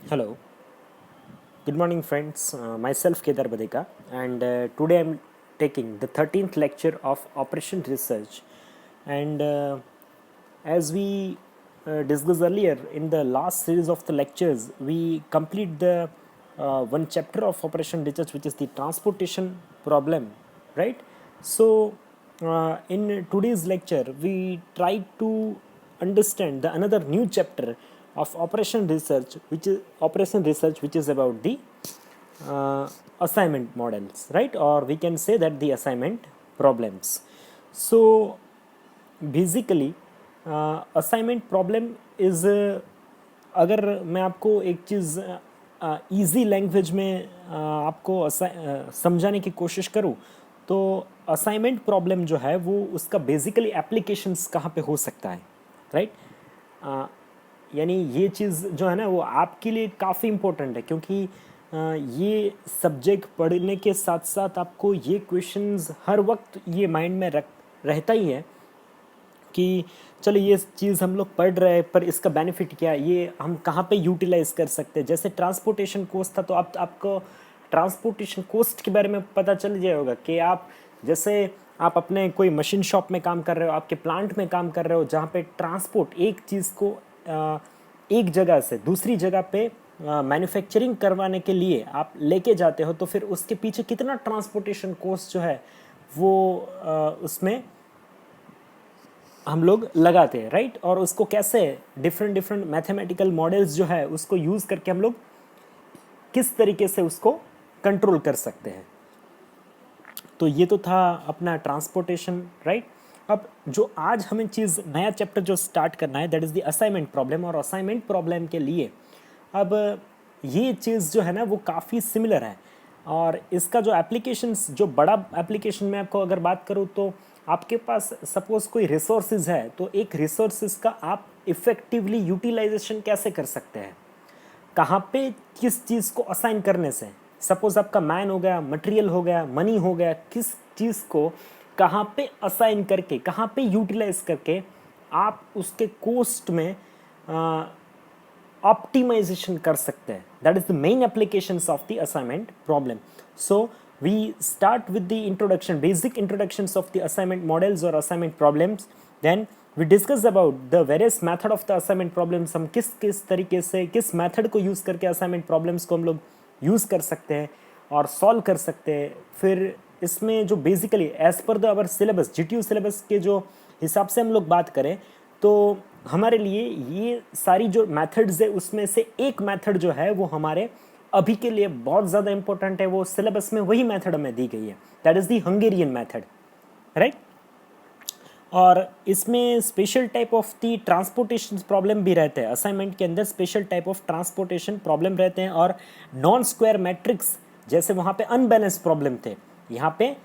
Hello, good morning, friends. Myself Kedar Badeka, and today I'm taking the 13th lecture of Operation Research. And as we discussed earlier in the last series of the lectures, we complete the one chapter of Operation Research, which is the transportation problem, right? So, in today's lecture, we try to understand the another new chapter of Operation Research, which is about the assignment models, right? Or we can say that the assignment problems. So basically assignment problem is अगर मैं आपको एक चीज़ easy language में आपको समझाने की कोशिश करूँ तो असाइनमेंट प्रॉब्लम जो है वो उसका बेसिकली एप्लीकेशंस कहाँ पे हो सकता है, राइट? यानी ये चीज़ जो है ना वो आपके लिए काफ़ी इम्पोर्टेंट है क्योंकि ये सब्जेक्ट पढ़ने के साथ साथ आपको ये क्वेश्चंस हर वक्त ये माइंड में रहता ही है कि चलो ये चीज़ हम लोग पढ़ रहे हैं पर इसका बेनिफिट क्या है, ये हम कहाँ पे यूटिलाइज कर सकते हैं. जैसे ट्रांसपोर्टेशन कोस्ट था तो आपको ट्रांसपोर्टेशन कोस्ट के बारे में पता चल जाएगा होगा कि आप जैसे आप अपने कोई मशीन शॉप में काम कर रहे हो, आपके प्लांट में काम कर रहे हो जहाँ पे ट्रांसपोर्ट एक चीज़ को एक जगह से दूसरी जगह पे मैन्युफैक्चरिंग करवाने के लिए आप लेके जाते हो तो फिर उसके पीछे कितना ट्रांसपोर्टेशन कॉस्ट जो है वो उसमें हम लोग लगाते हैं, राइट? और उसको कैसे डिफरेंट डिफरेंट मैथमेटिकल मॉडल्स जो है उसको यूज़ करके हम लोग किस तरीके से उसको कंट्रोल कर सकते हैं. तो ये तो था अपना ट्रांसपोर्टेशन, राइट? अब जो आज हमें चीज़ नया चैप्टर जो स्टार्ट करना है that is the assignment problem. और असाइनमेंट प्रॉब्लम के लिए अब ये चीज़ जो है ना वो काफ़ी सिमिलर है और इसका जो एप्लीकेशंस जो बड़ा एप्लीकेशन में आपको अगर बात करूँ तो आपके पास सपोज कोई रिसोर्सेज है तो एक रिसोर्सेज का आप इफ़ेक्टिवली यूटिलाइजेशन कैसे कर सकते हैं, कहाँ पे किस चीज़ को असाइन करने से. सपोज आपका मैन हो गया, मटेरियल हो गया, मनी हो गया, किस चीज़ को कहाँ पे असाइन करके कहाँ पे यूटिलाइज करके आप उसके कोस्ट में ऑप्टिमाइजेशन कर सकते हैं. That is the main applications of the assignment problem. So we start with the introduction, basic introductions of the assignment models or assignment problems. Then we discuss about the various method of the assignment problems. हम किस किस तरीके से किस method को use करके assignment problems को हम लोग यूज़ कर सकते हैं और सॉल्व कर सकते हैं. फिर इसमें जो basically as per the our syllabus GTU syllabus के जो हिसाब से हम लोग बात करें तो हमारे लिए ये सारी जो मेथड्स है उसमें से एक मेथड जो है वो हमारे अभी के लिए बहुत ज़्यादा इंपॉर्टेंट है. वो सिलेबस में वही मेथड हमें दी गई है, that is the Hungarian method, right? और इसमें special type of the transportation problem भी रहते हैं. असाइनमेंट के अंदर special type of transportation problem रहते हैं और नॉन स्क्वायर मैट्रिक्स जैसे वहाँ पे अनबैलेंस प्रॉब्लम थे, यहाँ पे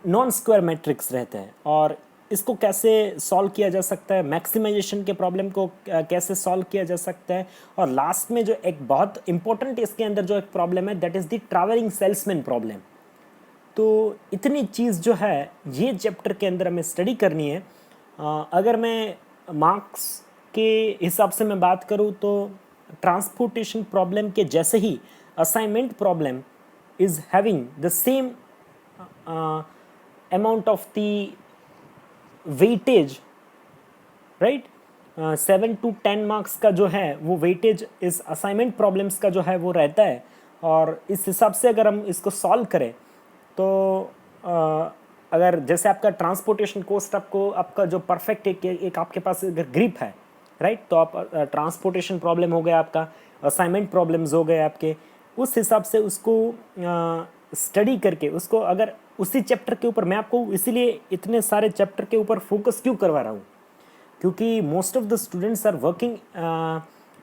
नॉन स्क्वायर मैट्रिक्स रहते हैं. और इसको कैसे सॉल्व किया जा सकता है, मैक्सिमाइजेशन के प्रॉब्लम को कैसे सॉल्व किया जा सकता है. और लास्ट में जो एक बहुत इंपॉर्टेंट इसके अंदर जो एक प्रॉब्लम है that is the travelling salesman problem. तो इतनी चीज़ जो है ये चैप्टर के अंदर हमें स्टडी करनी है. अगर मैं मार्क्स के हिसाब से मैं बात करूँ तो ट्रांसपोर्टेशन प्रॉब्लम के जैसे ही assignment problem is having the same amount of the weightage, right? 7 to 10 marks का जो है वो वेटेज इस असाइनमेंट प्रॉब्लम्स का जो है वो रहता है. और इस हिसाब से अगर हम इसको सॉल्व करें तो अगर जैसे आपका ट्रांसपोर्टेशन कोस्ट आपको आपका जो परफेक्ट एक आपके पास अगर ग्रिप है, राइट? तो आप ट्रांसपोर्टेशन प्रॉब्लम हो गया, आपका असाइनमेंट प्रॉब्लम्स हो गए आपके, उस हिसाब से उसको स्टडी करके उसको अगर उसी चैप्टर के ऊपर मैं आपको इसीलिए इतने सारे चैप्टर के ऊपर फोकस क्यों करवा रहा हूँ क्योंकि most of the students are working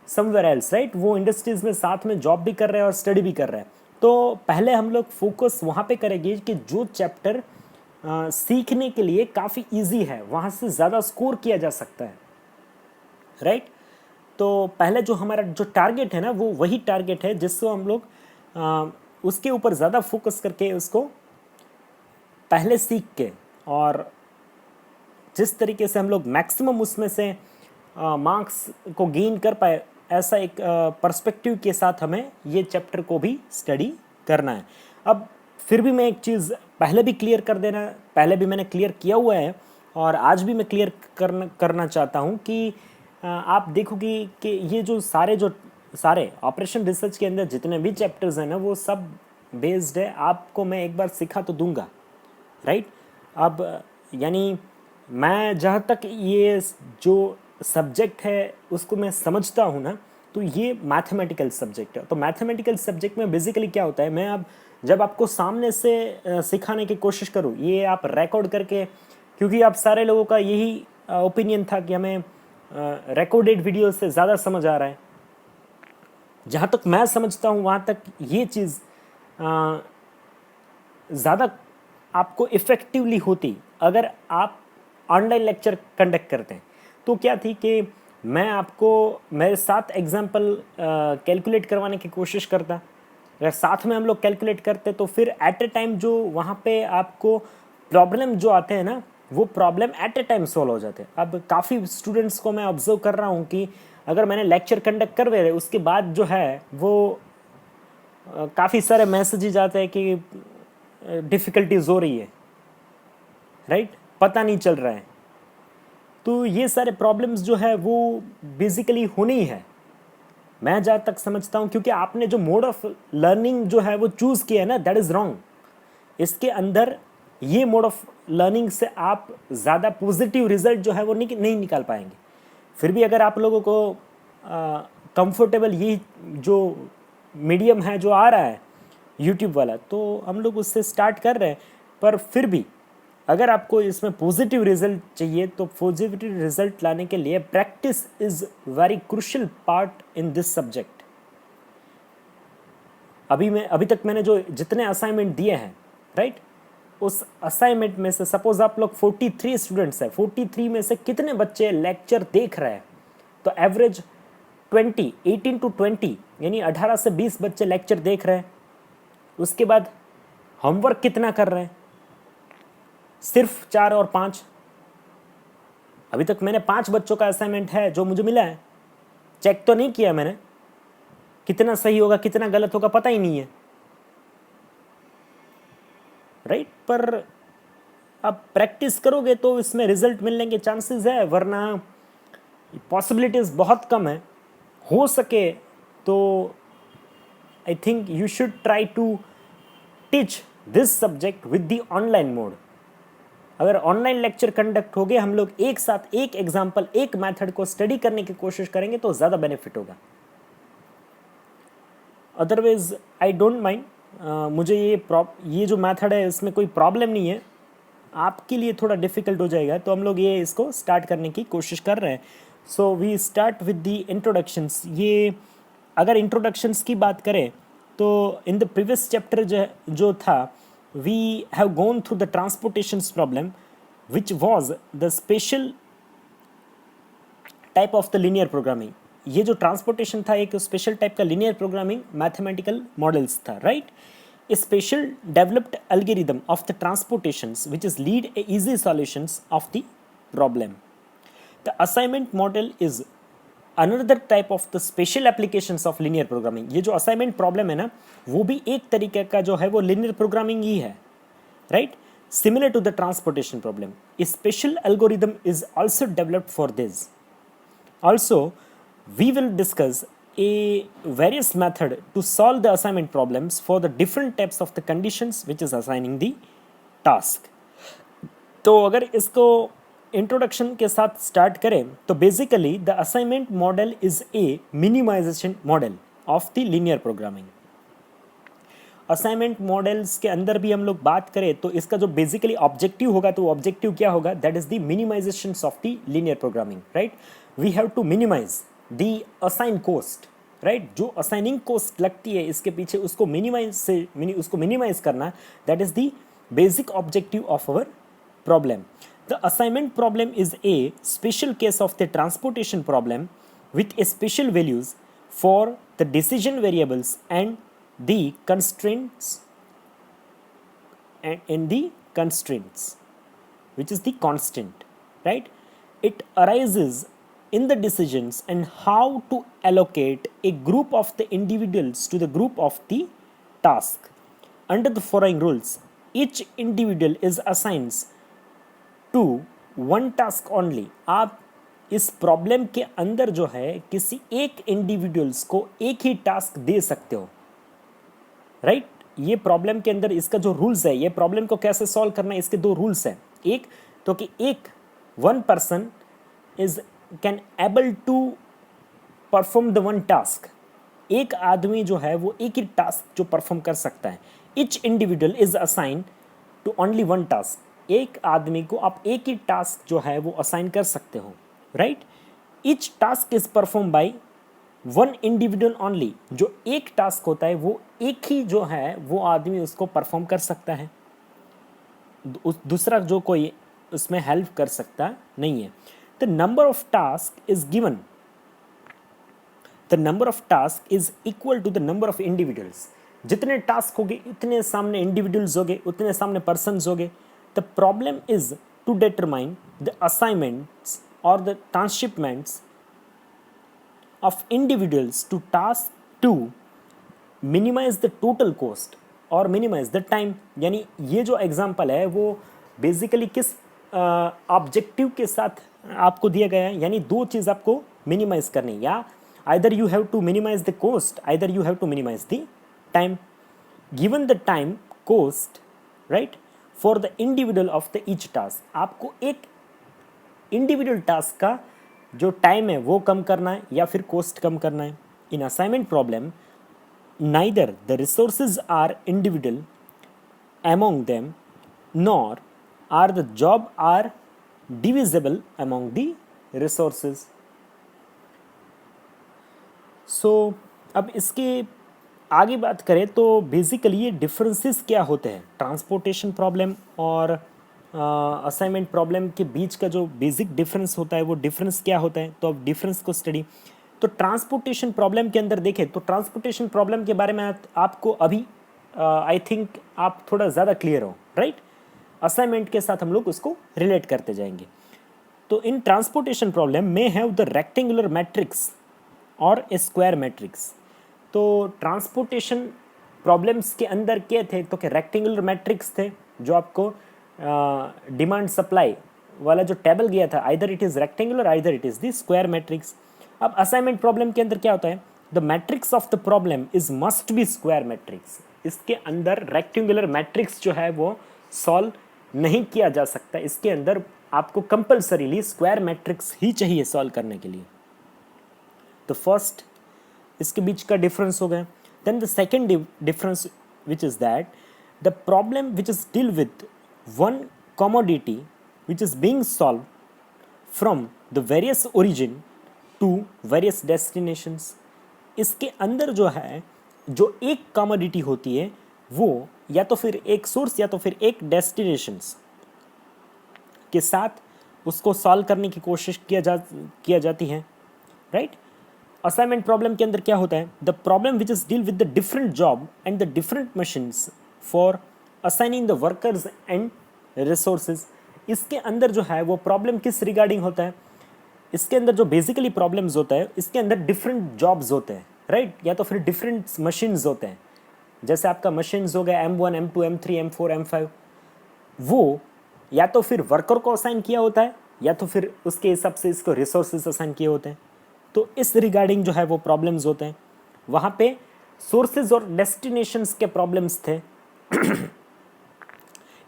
somewhere else, right? वो इंडस्ट्रीज़ में साथ में जॉब भी कर रहे हैं और स्टडी भी कर रहे हैं. तो पहले हम लोग फोकस वहाँ पे करेंगे कि जो चैप्टर सीखने के लिए काफ़ी इजी है वहाँ से ज़्यादा स्कोर किया जा सकता है, राइट? तो पहले जो हमारा जो टारगेट है ना वो वही टारगेट है जिसको हम लोग उसके ऊपर ज़्यादा फोकस करके उसको पहले सीख के और जिस तरीके से हम लोग मैक्सिमम उसमें से मार्क्स को गेन कर पाए ऐसा एक पर्सपेक्टिव के साथ हमें ये चैप्टर को भी स्टडी करना है। अब फिर भी मैं एक चीज़ पहले भी क्लियर कर देना, पहले भी मैंने क्लियर किया हुआ है और आज भी मैं क्लियर करना चाहता हूँ कि आप देखोगे कि ये जो सारे ऑपरेशन रिसर्च के अंदर जितने भी चैप्टर्स हैं ना, वो सब बेस्ड है, आपको मैं एक बार सिखा तो दूंगा, राइट। अब यानी मैं जहाँ तक ये जो सब्जेक्ट है उसको मैं समझता हूँ ना, तो ये मैथमेटिकल सब्जेक्ट है। तो मैथमेटिकल सब्जेक्ट में बेसिकली क्या होता है, मैं अब जब आपको सामने से सिखाने की कोशिश करूँ, ये आप रिकॉर्ड करके, क्योंकि आप सारे लोगों का यही ओपिनियन था कि हमें रिकॉर्डेड वीडियो से ज़्यादा समझ आ रहा है। जहाँ तक मैं समझता हूँ वहाँ तक ये चीज़ ज़्यादा आपको इफ़ेक्टिवली होती अगर आप ऑनलाइन लेक्चर कंडक्ट करते हैं। तो क्या थी कि मैं आपको मेरे साथ एग्जाम्पल कैलकुलेट करवाने की कोशिश करता, अगर साथ में हम लोग कैलकुलेट करते तो फिर एट ए टाइम जो वहाँ पे आपको प्रॉब्लम जो आते हैं ना, वो problem at A time solve हो जाते हैं। अब काफ़ी स्टूडेंट्स को मैं ऑब्जर्व कर रहा हूँ कि अगर मैंने लेक्चर कंडक्ट करवे रहे उसके बाद जो है वो काफ़ी सारे मैसेजेस आते हैं कि डिफ़िकल्टीज हो रही है, राइट, पता नहीं चल रहा है। तो ये सारे प्रॉब्लम्स जो है वो बेसिकली होनी ही है, मैं जहाँ तक समझता हूँ, क्योंकि आपने जो मोड ऑफ लर्निंग जो है वो चूज़ किया है ना, दैट इज़ रॉन्ग। इसके अंदर ये मोड ऑफ लर्निंग से आप ज़्यादा पॉजिटिव रिजल्ट जो है वो नहीं निकाल पाएंगे। फिर भी अगर आप लोगों को कंफर्टेबल ये जो मीडियम है जो आ रहा है यूट्यूब वाला, तो हम लोग उससे स्टार्ट कर रहे हैं। पर फिर भी अगर आपको इसमें पॉजिटिव रिजल्ट चाहिए तो पॉजिटिव रिजल्ट लाने के लिए practice is very crucial part in this subject. अभी तक मैंने जो जितने असाइनमेंट दिए हैं, राइट, उस असाइनमेंट में से सपोज आप लोग 43 स्टूडेंट्स हैं, 43 में से कितने बच्चे लेक्चर देख रहे हैं, तो एवरेज 18 to 20 यानी 18 से 20 बच्चे लेक्चर देख रहे हैं। उसके बाद होमवर्क कितना कर रहे हैं, सिर्फ 4 और 5। अभी तक मैंने 5 बच्चों का असाइनमेंट है जो मुझे मिला है, चेक तो नहीं किया मैंने, कितना सही होगा कितना गलत होगा पता ही नहीं है, राइट। पर आप प्रैक्टिस करोगे तो इसमें रिजल्ट मिलने के चांसेस है, वरना पॉसिबिलिटीज़ बहुत कम है। हो सके तो I think you should try to teach this subject with the online mode. अगर ऑनलाइन लेक्चर कंडक्ट हो गए, हम लोग एक साथ एक एग्जाम्पल एक मेथड को स्टडी करने की कोशिश करेंगे तो ज़्यादा बेनिफिट होगा। अदरवाइज आई डोंट माइंड, मुझे ये जो मेथड है इसमें कोई प्रॉब्लम नहीं है, आपके लिए थोड़ा डिफ़िकल्ट हो जाएगा, तो हम लोग ये इसको स्टार्ट करने की कोशिश कर रहे हैं। So we start with the introductions. ये अगर इंट्रोडक्शंस की बात करें तो इन द प्रीवियस चैप्टर जो था, we have gone through the transportations problem which was the special type of the linear programming. ये जो ट्रांसपोर्टेशन था एक स्पेशल टाइप का लीनियर प्रोग्रामिंग मैथमेटिकल मॉडल्स था, right. A special developed algorithm of the transportations which is lead a easy solutions of the problem. The assignment model is another type of the special applications of linear programming. ये जो assignment problem है ना, वो भी एक तरीके का जो है वो linear programming ही है, right? Similar to the transportation problem. A special algorithm is also developed for this. Also, we will discuss a various method to solve the assignment problems for the different types of the conditions which is assigning the task. तो अगर इसको introduction के साथ start करें तो basically the assignment model is a minimization model of the linear programming. Assignment models के अंदर भी हम लोग बात करें तो इसका जो बेसिकली ऑब्जेक्टिव होगा, तो ऑब्जेक्टिव क्या होगा, that is the minimization of the linear programming, right. We have to minimize the assign cost, right. जो असाइनिंग कॉस्ट लगती है इसके पीछे उसको मिनिमाइज करना, that is the basic objective of our problem. The assignment problem is a special case of the transportation problem with a special values for the decision variables and the constraints and in the constraints which is the constant, right. It arises in the decisions and how to allocate a group of the individuals to the group of the task. Under the following rules, each individual is assigned to one task only. आप इस problem के अंदर जो है किसी एक individuals को एक ही टास्क दे सकते हो, राइट? ये प्रॉब्लम के अंदर इसका जो रूल्स है, ये प्रॉब्लम को कैसे सॉल्व करना है, इसके दो रूल्स हैं. एक तो कि एक one person is can able to perform the one task. एक आदमी जो है वो एक ही टास्क जो परफॉर्म कर सकता है. Each individual is assign to only one task. एक आदमी को आप एक ही टास्क जो है वो असाइन कर सकते हो, right? Each task is perform by one individual only. जो एक टास्क होता है वो एक ही जो है वो आदमी उसको परफॉर्म कर सकता है, दूसरा जो कोई उसमें हेल्प कर सकता नहीं है. The number of task is given, the number of task is equal to the number of individuals. जितने टास्क होंगे उतने सामने इंडिविजुअल्स होंगे, उतने सामने पर्सन्स होंगे. The problem is to determine the assignments और the transshipments of individuals to task to minimize the total cost और minimize the time. यानी ये जो एग्जाम्पल है वो बेसिकली किस ऑब्जेक्टिव के साथ आपको दिया गया है, यानी दो चीज़ आपको मिनिमाइज करनी, या either you have to minimize the cost, either you have to minimize the time. Given the time cost, right, for the individual of the each task. आपको एक इंडिविजुअल टास्क का जो टाइम है वो कम करना है या फिर कोस्ट कम करना है. In assignment problem neither the resources are individual among them nor are the job are divisible among the resources. So अब इसके आगे बात करें तो बेसिकली ये डिफरेंसेस क्या होते हैं ट्रांसपोर्टेशन प्रॉब्लम और असाइनमेंट प्रॉब्लम के बीच का जो बेसिक डिफरेंस होता है वो डिफरेंस क्या होता है. तो अब डिफरेंस को स्टडी, तो ट्रांसपोर्टेशन प्रॉब्लम के अंदर देखें तो ट्रांसपोर्टेशन प्रॉब्लम के बारे में आपको अभी आई थिंक आप थोड़ा ज़्यादा क्लियर हो, राइट? असाइनमेंट के साथ हम लोग उसको रिलेट करते जाएंगे. तो इन ट्रांसपोर्टेशन प्रॉब्लम में हैव द रेक्टेंगुलर मैट्रिक्स और ए स्क्वायर मैट्रिक्स. तो ट्रांसपोर्टेशन प्रॉब्लम्स के अंदर क्या थे, तो कि रेक्टेंगुलर मैट्रिक्स थे जो आपको डिमांड सप्लाई वाला जो टेबल गया था, either it is rectangular either it is the square matrix. अब असाइनमेंट प्रॉब्लम के अंदर क्या होता है, the matrix of the problem is must be square matrix. इसके अंदर रेक्टेंगुलर मैट्रिक्स जो है वो सॉल्व नहीं किया जा सकता, इसके अंदर आपको कंपल्सरीली स्क्वायर मैट्रिक्स ही चाहिए सॉल्व करने के लिए. तो फर्स्ट इसके बीच का डिफरेंस हो गया. Then the second difference which is that the problem which is deal with one commodity which is being solved from the various origin to various destinations. इसके अंदर जो है जो एक कमोडिटी होती है वो या तो फिर एक सोर्स या तो फिर एक डेस्टिनेशंस के साथ उसको सॉल्व करने की कोशिश किया जाती है, राइट? असाइनमेंट प्रॉब्लम के अंदर क्या होता है, the problem which is deal with the different job and the different machines for assigning the workers and resources. इसके अंदर जो है वो प्रॉब्लम किस रिगार्डिंग होता है, इसके अंदर जो बेसिकली प्रॉब्लम्स होता है इसके अंदर डिफरेंट जॉब्स होते हैं, राइट? या तो फिर डिफरेंट मशीन्स होते हैं. जैसे आपका मशीन्स हो गया M1 M2 M3 M4 M5, वो या तो फिर वर्कर को असाइन किया होता है या तो फिर उसके हिसाब से इसको रिसोर्सेज असाइन किए होते हैं. तो इस रिगार्डिंग जो है वो प्रॉब्लम्स होते हैं. वहाँ पे सोर्सेज और डेस्टिनेशंस के प्रॉब्लम्स थे.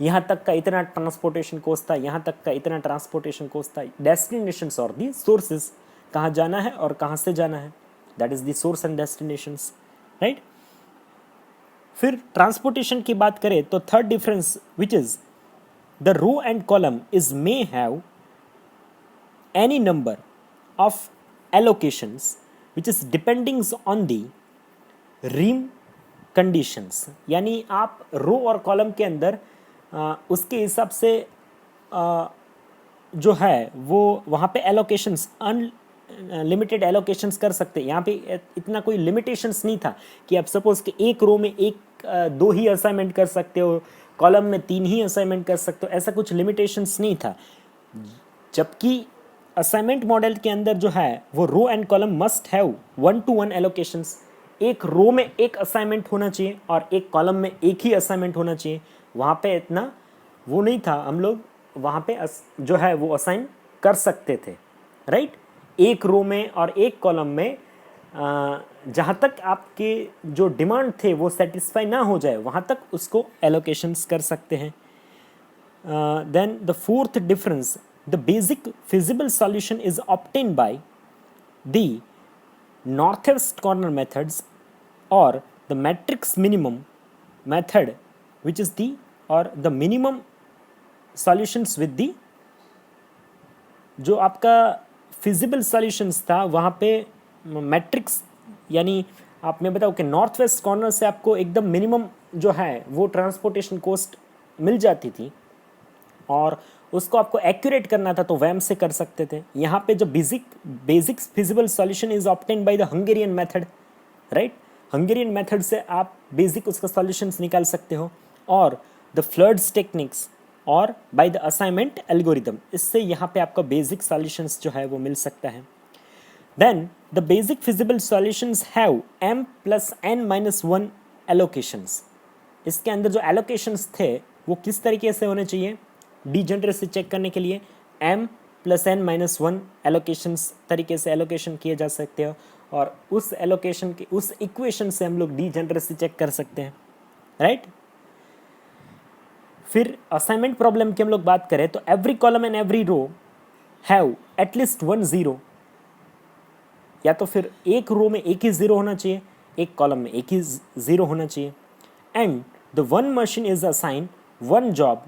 यहाँ तक का इतना ट्रांसपोर्टेशन कॉस्ट था, यहाँ तक का इतना ट्रांसपोर्टेशन कॉस्ट था. डेस्टिनेशंस और दी सोर्सेज, कहाँ जाना है और कहाँ से जाना है, that is the source and destinations, right? फिर ट्रांसपोर्टेशन की बात करें तो third difference which is the row and column is may have any number of allocations which is depending on the rim conditions. यानी आप रो और कॉलम के अंदर उसके हिसाब से जो है वो वहाँ पे एलोकेशंस अनलिमिटेड एलोकेशंस कर सकते हैं. यहाँ पे इतना कोई लिमिटेशंस नहीं था कि आप सपोज कि एक रो में दो ही असाइनमेंट कर सकते हो, कॉलम में 3 ही असाइनमेंट कर सकते हो, ऐसा कुछ लिमिटेशंस नहीं था. जबकि असाइनमेंट मॉडल के अंदर जो है वो row and column must have 1-to-1 allocations. एक रो में एक असाइनमेंट होना चाहिए और एक कॉलम में एक ही असाइनमेंट होना चाहिए। वहाँ पे इतना वो नहीं था, हम लोग वहाँ पे जो है वो असाइन कर सकते थे, राइट। एक रो में और एक कॉलम में जहाँ तक आपके जो डिमांड थे वो सेटिस्फाई ना हो जाए वहाँ तक उसको एलोकेशंस कर सकते हैं। Then the fourth difference, the basic feasible solution is obtained by the northwest corner methods or the matrix minimum method, which is the or the minimum solutions with the जो आपका फिजिबल सॉल्यूशंस था वहाँ पे matrix, यानी आप मैं बताऊँ कि नॉर्थ वेस्ट कॉर्नर से आपको एकदम मिनिमम जो है वो ट्रांसपोर्टेशन कॉस्ट मिल जाती थी और उसको आपको एक्यूरेट करना था तो वैम से कर सकते थे। यहाँ पे जो basic feasible solution is obtain by the Hungarian method, right. Hungarian method से आप बेसिक उसका सॉल्यूशंस निकाल सकते हो और द फ्लड्स टेक्निक्स और बाय द असाइनमेंट एल्गोरिदम, इससे यहाँ पे आपका बेसिक सॉल्यूशंस जो है वो मिल सकता है। Then the basic feasible solutions have m+n-1 allocations. इसके अंदर जो एलोकेशंस थे वो किस तरीके से होने चाहिए, डीजेनरेसी चेक करने के लिए m+n-1 एलोकेशंस तरीके से एलोकेशन किए जा सकते हो और उस एलोकेशन के उस इक्वेशन से हम लोग डीजेनरेसी चेक कर सकते हैं, राइट। फिर असाइनमेंट प्रॉब्लम की हम लोग बात करें तो every column and every row have at least 1 0, या तो फिर एक रो में एक ही ज़ीरो होना चाहिए, एक कॉलम में एक ही ज़ीरो होना चाहिए। And the one machine is assign 1 job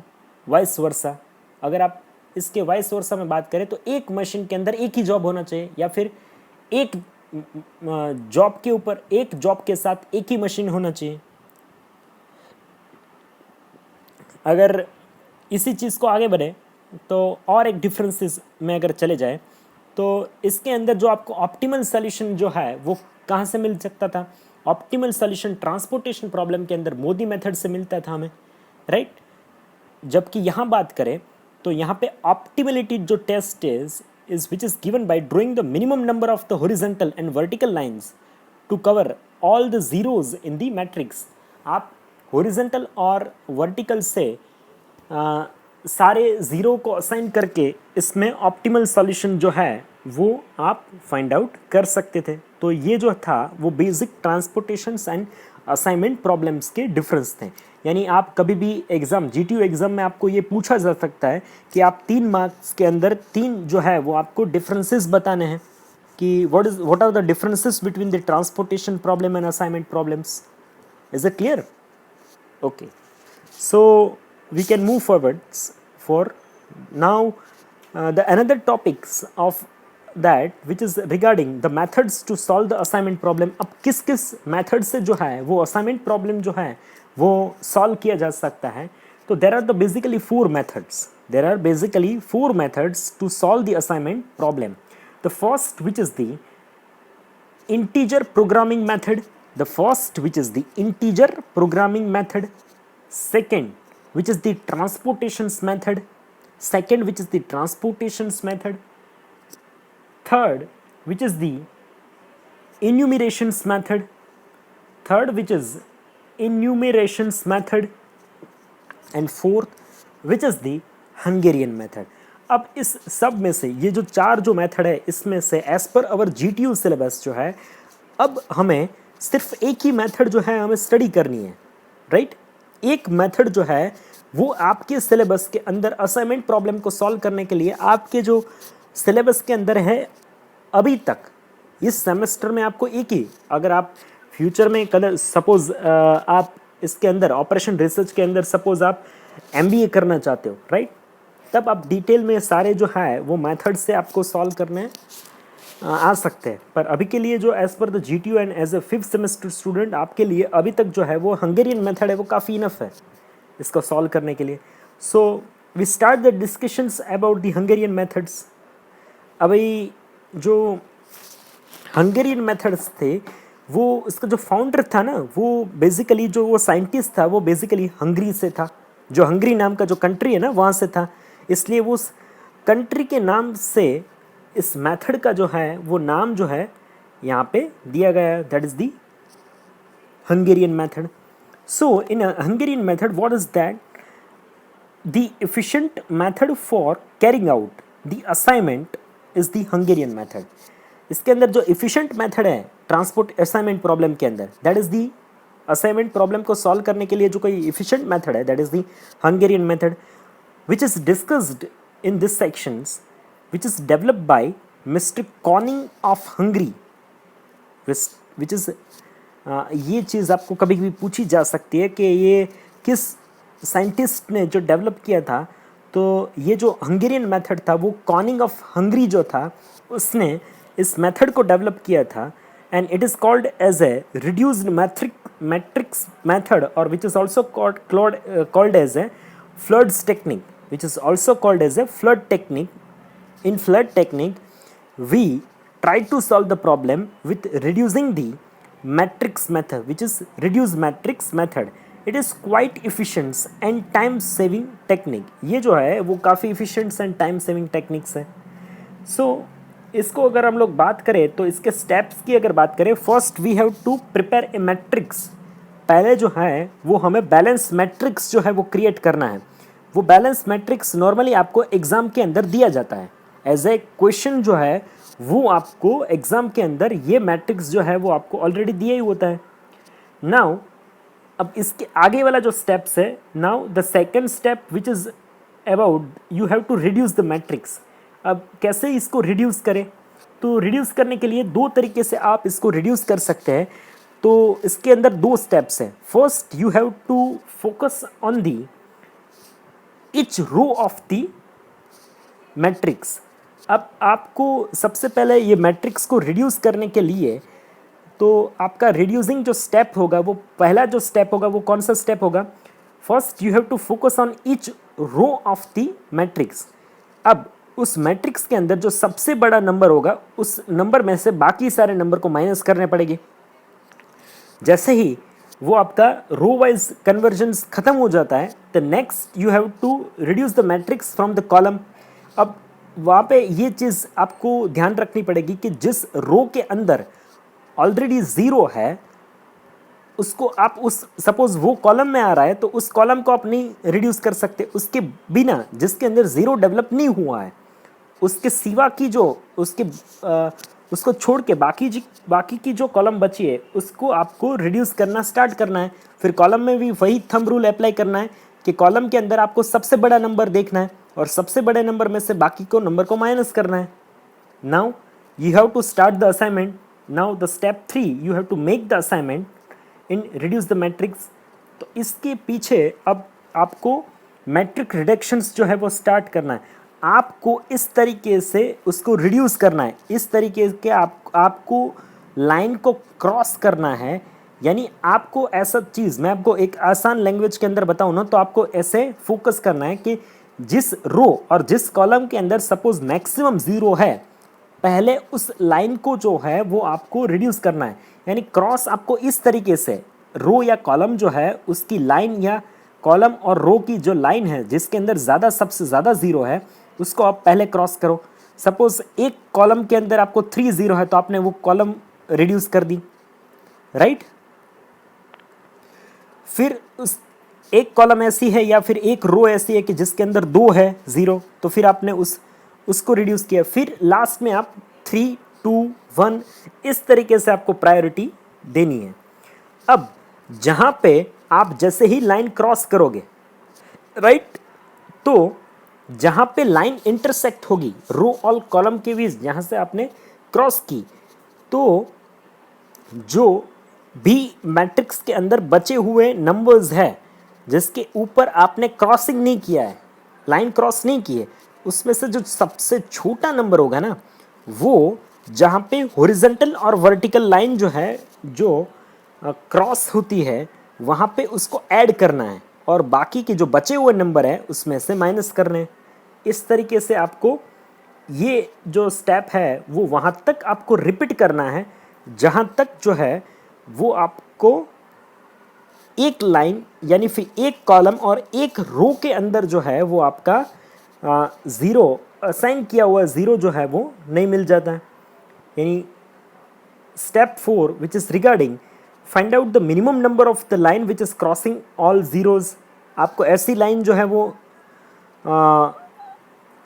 vice versa. अगर आप इसके वाइस वर्सा में बात करें तो एक मशीन के अंदर एक ही जॉब होना चाहिए या फिर एक जॉब के ऊपर एक जॉब के साथ एक ही मशीन होना चाहिए। अगर इसी चीज़ को आगे बढ़े तो और एक डिफरेंसेस में अगर चले जाए तो इसके अंदर जो आपको ऑप्टिमल सॉल्यूशन जो है वो कहाँ से मिल सकता था, ऑप्टिमल सॉल्यूशन ट्रांसपोर्टेशन प्रॉब्लम के अंदर मोदी मेथड से मिलता था हमें, राइट। जबकि यहाँ बात करें तो यहाँ पे ऑप्टिमलिटी जो test is which is given by drawing the minimum number of the horizontal and vertical lines to cover all the zeros in the matrix. आप हॉरिजॉन्टल और वर्टिकल से सारे ज़ीरो को असाइन करके इसमें ऑप्टिमल सॉल्यूशन जो है वो आप फाइंड आउट कर सकते थे। तो ये जो था वो बेसिक ट्रांसपोर्टेशंस एंड असाइनमेंट प्रॉब्लम्स के डिफरेंस थे। यानी आप कभी भी एग्ज़ाम GTU एग्ज़ाम में आपको ये पूछा जा सकता है कि आप 3 मार्क्स के अंदर 3 जो है वो आपको डिफरेंसेस बताने हैं कि what are the differences between the transportation problem and assignment problems. Is it clear? Okay, so we can move forwards for now the another topics of that which is regarding the methods to solve the assignment problem। अब किस किस method से जो है वो assignment problem जो है वो सॉल्व किया जा सकता है। तो there are the basically 4 methods, there are basically 4 methods to solve the assignment problem। The first which is the integer programming method, the first which is the integer programming method, second which is the transportations method, second which is the transportations method, third which is the enumerations method, third which is enumerations method, and fourth which is the Hungarian method। अब इस सब में से ये जो 4 जो method है इसमें से एज पर अवर GTU सिलेबस जो है अब हमें सिर्फ एक ही मेथड जो है हमें स्टडी करनी है, राइट। एक मेथड जो है वो आपके सिलेबस के अंदर असाइनमेंट प्रॉब्लम को सॉल्व करने के लिए आपके जो सिलेबस के अंदर है अभी तक इस सेमेस्टर में आपको एक ही, अगर आप फ्यूचर में कल सपोज आप इसके अंदर ऑपरेशन रिसर्च के अंदर सपोज आप MBA करना चाहते हो, राइट, तब आप डिटेल में सारे जो है वो मेथड से आपको सॉल्व करने आ सकते हैं। पर अभी के लिए जो as per the GTU and as a 5th semester student आपके लिए अभी तक जो है वो हंगेरियन मेथड है वो काफ़ी इनफ है इसको सॉल्व करने के लिए। So we start the discussions about the Hungarian methods. अभी जो हंगेरियन मेथड्स थे वो इसका जो फाउंडर था ना वो बेसिकली जो वो साइंटिस्ट था वो बेसिकली हंगरी से था, जो हंगरी नाम का जो कंट्री है ना वहाँ से था, इसलिए वो उस कंट्री के नाम से इस मेथड का जो है वो नाम जो है यहाँ पे दिया गया है, that is the Hungarian method. So in a Hungarian method, what is that? The efficient method for carrying out the assignment is the Hungarian method. इसके अंदर जो efficient method है ट्रांसपोर्ट असाइनमेंट प्रॉब्लम के अंदर, that is the assignment problem को solve करने के लिए जो कोई efficient method है, that is the Hungarian method, which is discussed in this sections, which is developed by Mr. Conning of Hungary, which is ये चीज़ आपको कभी भी पूछी जा सकती है कि ये किस साइंटिस्ट ने जो डेवलप किया था। तो ये जो हंगेरियन मेथड था वो कॉनिंग ऑफ हंगरी जो था उसने इस मेथड को डेवलप किया था, and it is called as a reduced matrix method, और which is also called as a floods technique, which is also called as a flood technique. In flood technique, we try to solve the problem with reducing the matrix method, which is reduced matrix method. It is quite efficient and time saving technique. ये जो है वो काफ़ी efficient and time saving techniques है. So इसको अगर हम लोग बात करें तो इसके steps की अगर बात करें, first we have to prepare a matrix. पहले जो है वो हमें बैलेंस मैट्रिक्स जो है वो क्रिएट करना है. वो बैलेंस मैट्रिक्स नॉर्मली आपको एग्ज़ाम के अंदर दिया जाता है एज ए क्वेश्चन जो है वो आपको एग्ज़ाम के अंदर ये मैट्रिक्स जो है वो आपको ऑलरेडी दिया ही होता है. नाउ अब इसके आगे वाला जो स्टेप्स है, now the second step which is about you have to reduce the matrix. अब कैसे इसको रिड्यूस करें, तो रिड्यूस करने के लिए दो तरीके से आप इसको रिड्यूस कर सकते हैं. तो इसके अंदर दो स्टेप्स हैं. First you have to focus on the each row of the matrix. अब आपको सबसे पहले ये मैट्रिक्स को रिड्यूस करने के लिए तो आपका रिड्यूसिंग जो स्टेप होगा वो पहला जो स्टेप होगा वो कौन सा स्टेप होगा, first you have to focus on each row of the matrix. अब उस मैट्रिक्स के अंदर जो सबसे बड़ा नंबर होगा उस नंबर में से बाकी सारे नंबर को माइनस करने पड़ेंगे. जैसे ही वो आपका रो वाइज कन्वर्जन्स खत्म हो जाता है, the next you have to reduce the matrix from the column. अब वहाँ पे ये चीज़ आपको ध्यान रखनी पड़ेगी कि जिस रो के अंदर ऑलरेडी ज़ीरो है उसको आप उस सपोज़ वो कॉलम में आ रहा है तो उस कॉलम को आप नहीं रिड्यूस कर सकते. उसके बिना जिसके अंदर ज़ीरो डेवलप नहीं हुआ है उसके सिवा की जो उसको छोड़ के बाकी की जो कॉलम बची है उसको आपको रिड्यूस करना स्टार्ट करना है. फिर कॉलम में भी वही थंब रूल अप्लाई करना है कि कॉलम के अंदर आपको सबसे बड़ा नंबर देखना है और सबसे बड़े नंबर में से बाकी को नंबर को माइनस करना है. Now you have to start the assignment. Now the step 3 you have to make the assignment in reduce the matrix. तो इसके पीछे अब आपको मैट्रिक रिडक्शंस जो है वो स्टार्ट करना है. आपको इस तरीके से उसको रिड्यूस करना है, इस तरीके के आपको लाइन को क्रॉस करना है. यानी आपको ऐसा चीज़, मैं आपको एक आसान लैंग्वेज के अंदर बताऊँ ना, तो आपको ऐसे फोकस करना है कि जिस रो और जिस कॉलम के अंदर सपोज मैक्सिमम ज़ीरो है पहले उस लाइन को जो है वो आपको रिड्यूस करना है. यानी क्रॉस आपको इस तरीके से रो या कॉलम जो है उसकी लाइन या कॉलम और रो की जो लाइन है जिसके अंदर सबसे ज़्यादा ज़ीरो है उसको आप पहले क्रॉस करो. सपोज एक कॉलम के अंदर आपको 3 ज़ीरो है तो आपने वो कॉलम रिड्यूस कर दी, राइट. फिर उस एक कॉलम ऐसी है या फिर एक रो ऐसी है कि जिसके अंदर 2 है ज़ीरो, तो फिर आपने उसको रिड्यूस किया. फिर लास्ट में आप 3, 2, 1 इस तरीके से आपको प्रायोरिटी देनी है. अब जहाँ पे आप जैसे ही लाइन क्रॉस करोगे, राइट, तो जहाँ पे लाइन इंटरसेक्ट होगी रो और कॉलम के बीच जहाँ से आपने क्रॉस की, तो जो भी मैट्रिक्स के अंदर बचे हुए नंबर्स है जिसके ऊपर आपने क्रॉसिंग नहीं किया है, लाइन क्रॉस नहीं की है, उसमें से जो सबसे छोटा नंबर होगा ना वो जहाँ पे हॉरिजॉन्टल और वर्टिकल लाइन जो है जो क्रॉस होती है वहाँ पे उसको ऐड करना है और बाकी के जो बचे हुए नंबर है उसमें से माइनस करने हैं. इस तरीके से आपको ये जो स्टेप है वो वहाँ तक आपको रिपीट करना है जहाँ तक जो है वो आपको एक लाइन यानी फिर एक कॉलम और एक रो के अंदर जो है वो आपका ज़ीरो असाइन किया हुआ ज़ीरो जो है वो नहीं मिल जाता है। यानी step 4 which is regarding find out the minimum number of the line which is crossing all zeros. आपको ऐसी लाइन जो है वो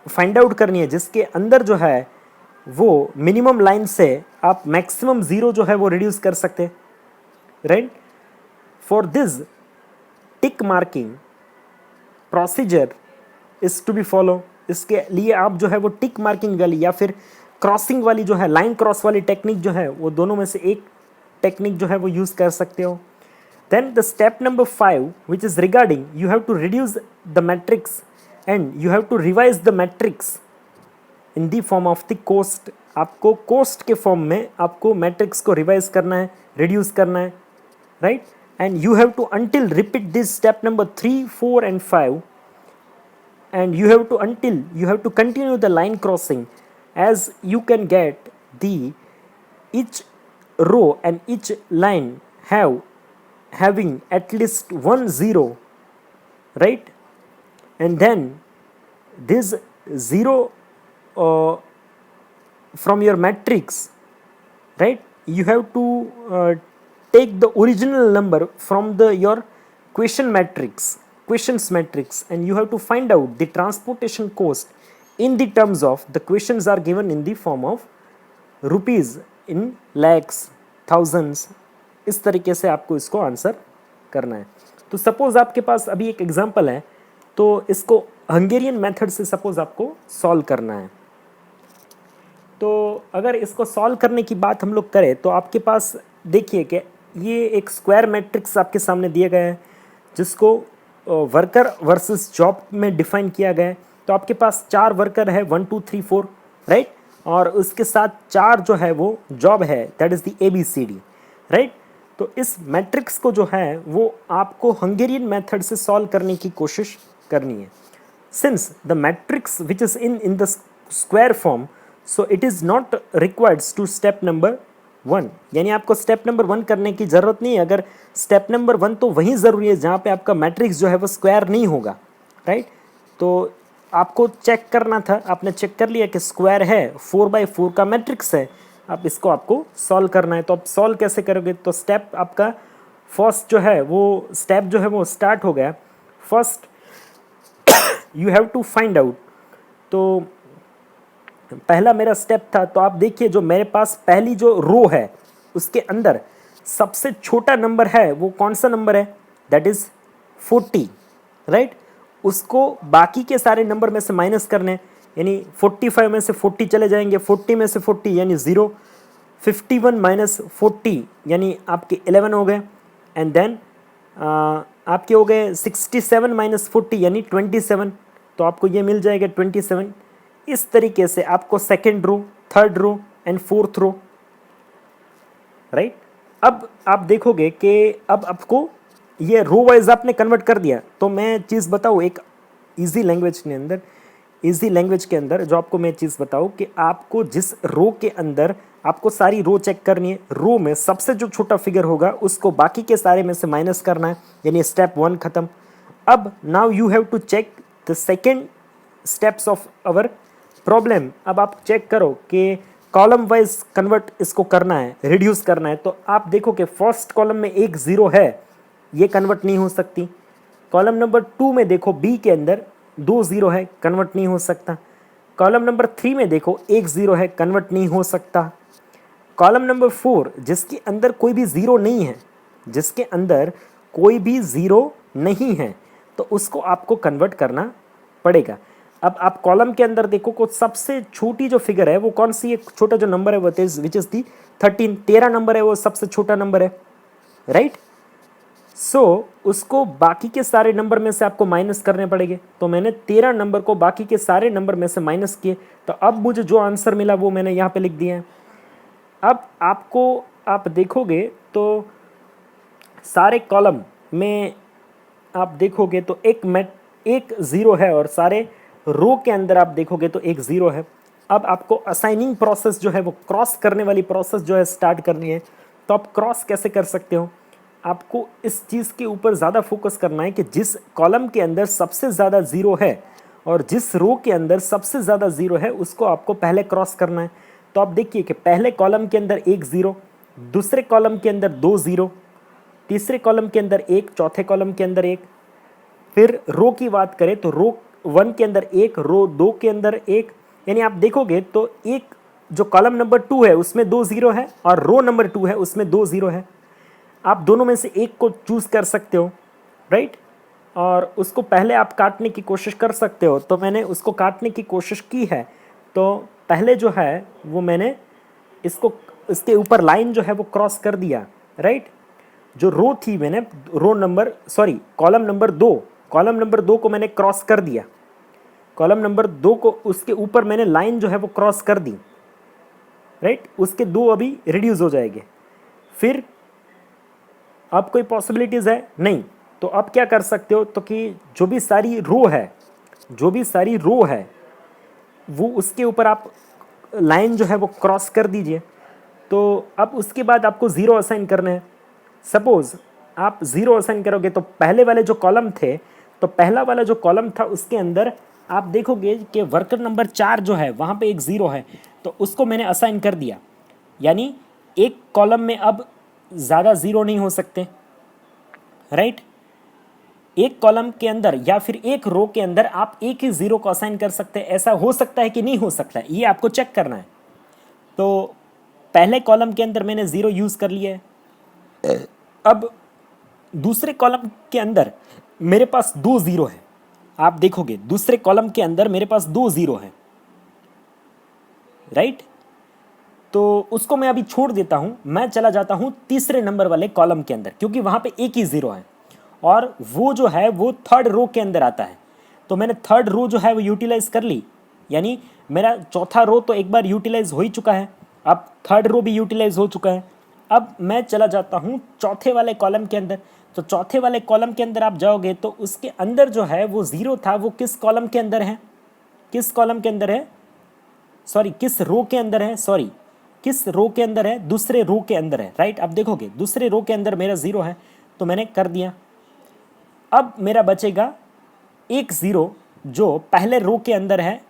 फाइंड आउट करनी है जिसके अंदर जो है वो मिनिमम लाइन से आप मैक्सिमम ज़ीरो जो है वो रिड्यूस कर सकते हैं, right. For this tick marking procedure is to be follow. इसके लिए आप जो है वो टिक मार्किंग वाली या फिर क्रॉसिंग वाली जो है लाइन क्रॉस वाली टेक्निक जो है वो दोनों में से एक टेक्निक जो है वो यूज़ कर सकते हो। Then the step number 5 which is regarding you have to reduce the matrix and you have to revise the matrix in the form of the cost. आपको कोस्ट के फॉर्म में आपको मैट्रिक्स को रिवाइज करना है, रिड्यूस करना है, right. And you have to until repeat this step number 3, 4 and 5 and you have to continue the line crossing as you can get the each row and each line having at least one zero, right. And then this zero from your matrix, right, you have to take the original number from your questions matrix and you have to find out the transportation cost in the terms of the questions are given in the form of rupees in lakhs, thousands। इस तरीके से आपको इसको answer करना है। तो suppose आपके पास अभी एक एग्जांपल है, तो इसको हंगेरियन मेथड से सपोज आपको सॉल्व करना है। तो अगर इसको सॉल्व करने की बात हम लोग करें तो आपके पास देखिए कि ये एक स्क्वायर मैट्रिक्स आपके सामने दिया गया है जिसको वर्कर वर्सेस जॉब में डिफाइन किया गया है। तो आपके पास 4 वर्कर है 1 2 3 4, राइट, और उसके साथ 4 जो है वो जॉब है, that is the ABCD, right. तो इस मैट्रिक्स को जो है वो आपको हंगेरियन मेथड से सॉल्व करने की कोशिश करनी है। Since the matrix which is in the square form, so it is not required to step number 1, यानी आपको स्टेप नंबर 1 करने की ज़रूरत नहीं है। अगर स्टेप नंबर 1 तो वहीं ज़रूरी है जहाँ पे आपका मैट्रिक्स जो है वो स्क्वायर नहीं होगा, राइट। तो आपको चेक करना था, आपने चेक कर लिया कि स्क्वायर है, 4/4 का मैट्रिक्स है, अब इसको आपको सॉल्व करना है। तो आप सॉल्व कैसे करोगे? तो स्टेप आपका फर्स्ट जो है वो स्टेप जो है वो स्टार्ट हो गया। First you have to find out, तो पहला मेरा स्टेप था। तो आप देखिए जो मेरे पास पहली जो रो है उसके अंदर सबसे छोटा नंबर है वो कौन सा नंबर है? That is 40, right. उसको बाकी के सारे नंबर में से माइनस करने, यानी 45 में से 40 चले जाएंगे, 40 में से 40 यानी 0, 51 माइनस 40 यानी आपके 11 हो गए, एंड देन आपके हो गए 67 माइनस 40 यानी 27, तो आपको ये मिल जाएगा 27। इस तरीके से आपको second row, third row and fourth row, right. अब आप देखोगे कि अब आपको ये रो वाइज आपने कन्वर्ट कर दिया। तो मैं चीज़ बताऊँ एक इजी लैंग्वेज के अंदर जो आपको मैं चीज़ बताऊँ कि आपको जिस रो के अंदर आपको सारी रो चेक करनी है, रो में सबसे जो छोटा फिगर होगा उसको बाकी के सारे में से माइनस करना है, यानी स्टेप 1 खत्म। अब now you have to check the second steps of our problem. अब आप चेक करो कि कॉलम वाइज कन्वर्ट इसको करना है, रिड्यूस करना है। तो आप देखो कि फर्स्ट कॉलम में एक 0 है, ये कन्वर्ट नहीं हो सकती। कॉलम नंबर 2 में देखो बी के अंदर 2 0 है, कन्वर्ट नहीं हो सकता। कॉलम नंबर 3 में देखो 1 0 है, कन्वर्ट नहीं हो सकता। कॉलम नंबर 4 जिसके अंदर कोई भी 0 नहीं है, जिसके अंदर कोई भी 0 नहीं है, तो उसको आपको कन्वर्ट करना पड़ेगा। अब आप कॉलम के अंदर देखो को सबसे छोटी जो फिगर है वो कौन सी है? छोटा जो नंबर है वो विच इज़ दी 13 नंबर है, वो सबसे छोटा नंबर है, राइट। सो उसको बाकी के सारे नंबर में से आपको माइनस करने पड़ेंगे। तो मैंने 13 नंबर को बाकी के सारे नंबर में से माइनस किए, तो अब मुझे जो आंसर मिला वो मैंने यहाँ पे लिख दिया है। अब आपको आप देखोगे तो सारे कॉलम में आप देखोगे तो एक 0 है, और सारे रो के अंदर आप देखोगे तो एक 0 है। अब आपको असाइनिंग प्रोसेस जो है वो क्रॉस करने वाली प्रोसेस जो है स्टार्ट करनी है। तो आप क्रॉस कैसे कर सकते हो? आपको इस चीज़ के ऊपर ज़्यादा फोकस करना है कि जिस कॉलम के अंदर सबसे ज़्यादा 0 है और जिस रो के अंदर सबसे ज़्यादा ज़ीरो है उसको आपको पहले क्रॉस करना है। तो आप देखिए कि पहले कॉलम के अंदर एक ज़ीरो, दूसरे कॉलम के अंदर दो ज़ीरो, तीसरे कॉलम के अंदर एक, चौथे कॉलम के अंदर एक। फिर रो की बात करें तो रो 1 के अंदर एक, रो 2 के अंदर एक, यानी आप देखोगे तो एक जो कॉलम नंबर 2 है उसमें दो ज़ीरो है और रो नंबर 2 है उसमें दो ज़ीरो है। आप दोनों में से एक को चूज़ कर सकते हो, राइट। और उसको पहले आप काटने की कोशिश कर सकते हो। तो मैंने उसको काटने की कोशिश की है। तो पहले जो है वो मैंने इसको, इसके ऊपर लाइन जो है वो क्रॉस कर दिया, राइट। जो रो थी मैंने कॉलम नंबर 2, कॉलम नंबर 2 को मैंने क्रॉस कर दिया। कॉलम नंबर 2 को उसके ऊपर मैंने लाइन जो है वो क्रॉस कर दी, राइट। उसके दो अभी रिड्यूस हो जाएंगे। फिर अब कोई पॉसिबिलिटीज़ है नहीं, तो अब क्या कर सकते हो तो कि जो भी सारी रो है वो उसके ऊपर आप लाइन जो है वो क्रॉस कर दीजिए। तो अब उसके बाद आपको ज़ीरो असाइन करना है। सपोज़ आप ज़ीरो असाइन करोगे तो पहले वाले जो कॉलम थे, तो पहला वाला जो कॉलम था उसके अंदर आप देखोगे कि वर्कर नंबर 4 जो है वहाँ पे एक ज़ीरो है, तो उसको मैंने असाइन कर दिया। यानी एक कॉलम में अब ज़्यादा ज़ीरो नहीं हो सकते, राइट। एक कॉलम के अंदर या फिर एक रो के अंदर आप एक ही ज़ीरो को असाइन कर सकते हैं। ऐसा हो सकता है कि नहीं हो सकता है, ये आपको चेक करना है। तो पहले कॉलम के अंदर मैंने ज़ीरो यूज़ कर लिया है। अब दूसरे कॉलम के अंदर मेरे पास दो ज़ीरो है। आप देखोगे दूसरे कॉलम के अंदर मेरे पास दो ज़ीरो है, राइट। तो उसको मैं अभी छोड़ देता हूँ, मैं चला जाता हूँ तीसरे नंबर वाले कॉलम के अंदर, क्योंकि वहाँ पे एक ही ज़ीरो है और वो जो है वो थर्ड रो के अंदर आता है। तो मैंने थर्ड रो जो है वो यूटिलाइज कर ली, यानी मेरा चौथा रो तो एक बार यूटिलाइज हो ही चुका है, अब थर्ड रो भी यूटिलाइज हो चुका है। अब मैं चला जाता हूँ चौथे वाले कॉलम के अंदर। तो चौथे वाले कॉलम के अंदर आप जाओगे तो उसके अंदर जो है वो ज़ीरो था, वो किस कॉलम के अंदर है, किस कॉलम के अंदर है, किस रो के अंदर है, किस रो के अंदर है, दूसरे रो के अंदर है, राइट। अब देखोगे दूसरे रो के अंदर मेरा ज़ीरो है, तो मैंने कर दिया। अब मेरा बचेगा एक ज़ीरो जो पहले रो के अंदर है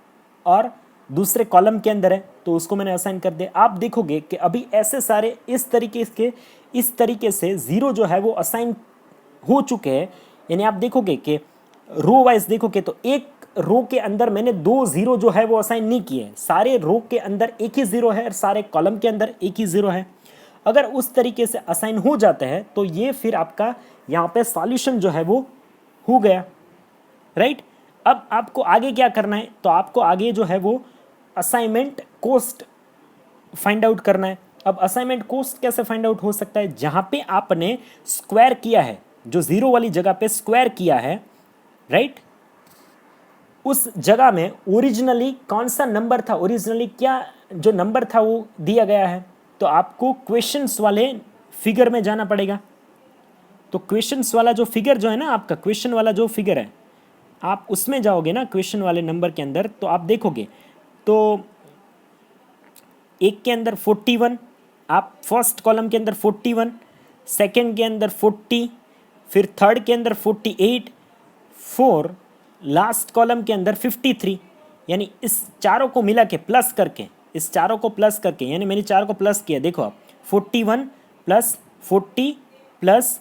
और दूसरे कॉलम के अंदर है, तो उसको मैंने असाइन कर दिया। आप देखोगे कि अभी ऐसे सारे इस तरीके से ज़ीरो जो है वो असाइन हो चुके हैं। यानी आप देखोगे कि रो वाइज देखोगे तो एक रो के अंदर मैंने दो ज़ीरो जो है वो असाइन नहीं किए हैं, सारे रो के अंदर एक ही ज़ीरो है और सारे कॉलम के अंदर एक ही ज़ीरो है। अगर उस तरीके से असाइन हो जाते हैं तो ये फिर आपका यहाँ पे सॉल्यूशन जो है वो हो गया, राइट। अब आपको आगे क्या करना है, तो आपको आगे जो है वो असाइनमेंट कोस्ट फाइंड आउट करना है। अब असाइनमेंट कोस्ट कैसे फाइंड आउट हो सकता है, जहाँ पे आपने स्क्वायर किया है, जो ज़ीरो वाली जगह पे स्क्वायर किया है, राइट, उस जगह में ओरिजिनली कौन सा नंबर था, ओरिजिनली क्या जो नंबर था वो दिया गया है। तो आपको क्वेश्चंस वाले फिगर में जाना पड़ेगा। तो क्वेश्चंस वाला जो फिगर जो है ना, आपका क्वेश्चन वाला जो फिगर है, आप उसमें जाओगे ना क्वेश्चन वाले नंबर के अंदर, तो आप देखोगे तो एक के अंदर 41, आप फर्स्ट कॉलम के अंदर 41, सेकंड के अंदर 40, फिर थर्ड के अंदर 48, फोर लास्ट कॉलम के अंदर 53। यानी इस चारों को मिला के प्लस करके, इस चारों को प्लस करके, यानी मैंने चारों को प्लस किया, देखो आप 41 प्लस 40 प्लस